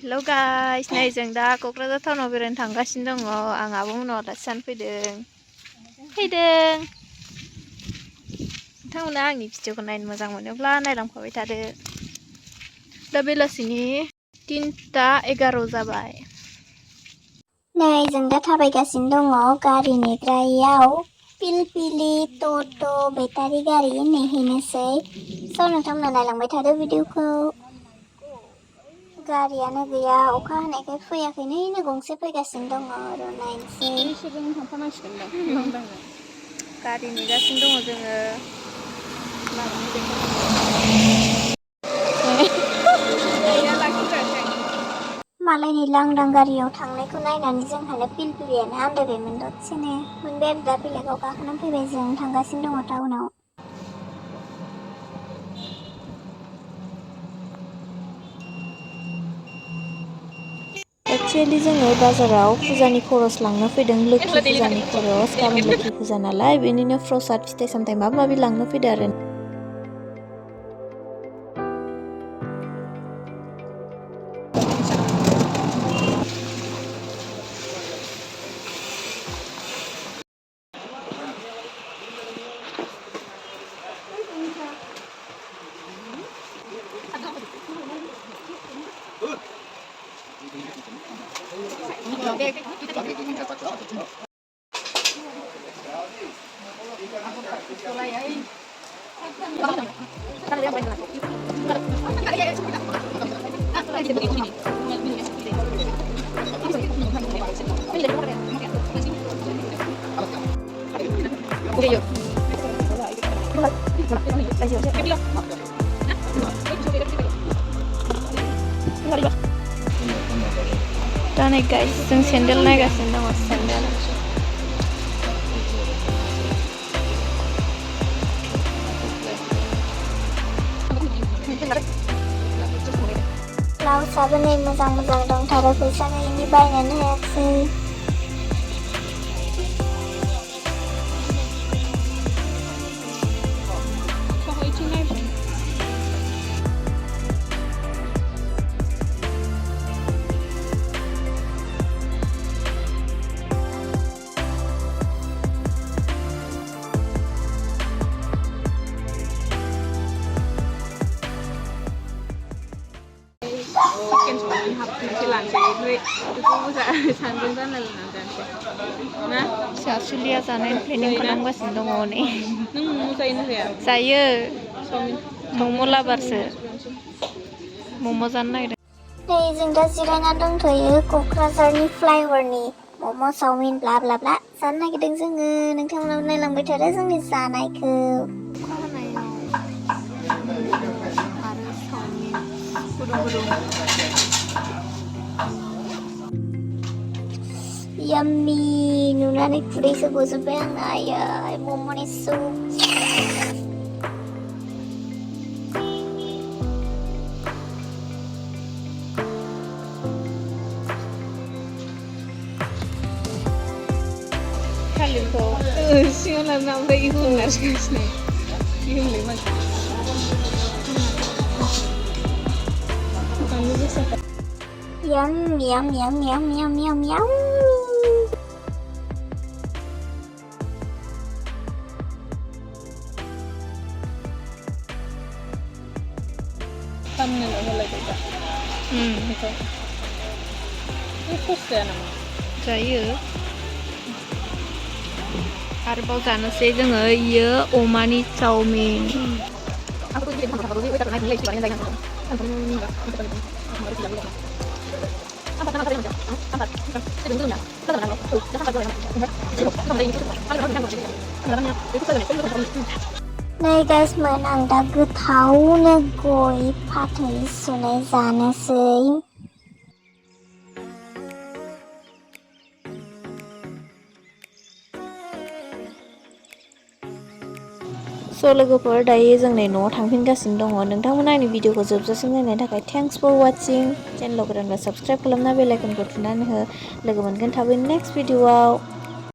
हेल' guys, नै जों दा क'क्राझार टाउनाव बेरायनो थांगासिनो दङ। आं आब'मोनाव आलासि जानो फैदों। नोंथांमोना आंनि भिडिअखौ नायनो मोजां मोनोब्ला नायलांफाबाय थादो। दा बेलासिनि 3:11 जाबाय। नै जों दा थाबायगासिनो दङ गारि नेग्रायाव। पिलपिलि टट' बेटारि गारि नेहैनोसै। स' नोंथांमोना नायलांबाय थादो भिडिअखौ। गारियानो गैया, अखा हानायखाय फैयाखै। नैनो गंसे फैगासिनो दङ, र' नायनोसै। बिसोरजों थांफानांसिगोन दां। गारि नेगासिनो दङ जोङो। मालायनि लांदां गारियाव थांनायखौ नायनानै जोंहानो पिलपिलियानो आन्दायबायमोन दसेनो। मोनबाय आरो दा बेलेगाव गाखोनानै फैबाय जों थांगासिनो दङ टाउनाव। एक्सुवेलि जोङो बाजाराव फुजानि खरस लांनो फैदों। लोखि फुजानि खरस, गाबोन लोखि फुजा नालाय, बेनिनो प्रसाद फिथाइ सामथाइ माबा माबि लांनो फैदों आरो। दा नै गाइस, जों सेन्देल नायगासिनो दङ, सेन्देल। ब्लाउसआबो नै मोजां मोजां दंथारो, फैसा गैयिनि बायनोनो हायाखिसै। सासुलिया जानायनि प्लेनिं खालामगासिनो दङ नै। नों मम' जायो ना जाया? जायो। मम' लाबारसो। मम' जानो नागिरदों। नै जों दा जिरायना दंथ'यो क'क्राझारनि फ्लाइअभारनि मम' चावमिन ब्ला ब्ला ब्ला जानो नागिरदों जोङो। नोंथांमोनाबो नायलांबाय थादो जोंनि जानायखौ। अखा हानायाव आरो चावमिन गुदुं गुदुं। याम्मी नुनानै खुदैसो गजोब्बाय आंना। आयै मम'नि सुप। थालिरखौ सिङाव लाना ओमफ्राय इखौ नारसिगासिनो। याम याम याम याम याम याम याम। जायो। आरोबाव जानोसै जोङो इयो अमानि चावमिन। नै गाइसमोन, आं दा गोथावनो गय फाथै सुनाय जानोसै। स' लोगोफोर, दायो जों नै न'आव थांफिनगासिनो दङ। नोंथांमोना आंनि भिडिअखौ जोबजासिम नायनायनि थाखाय थेंक्स फर वाचिं। चेनेलाव गोदानबा साबस्क्राइब खालामना बेल आइकनखौ थुनानै हो। लोगो मोनगोन थाबैनो नेक्स्ट भिडिअआव।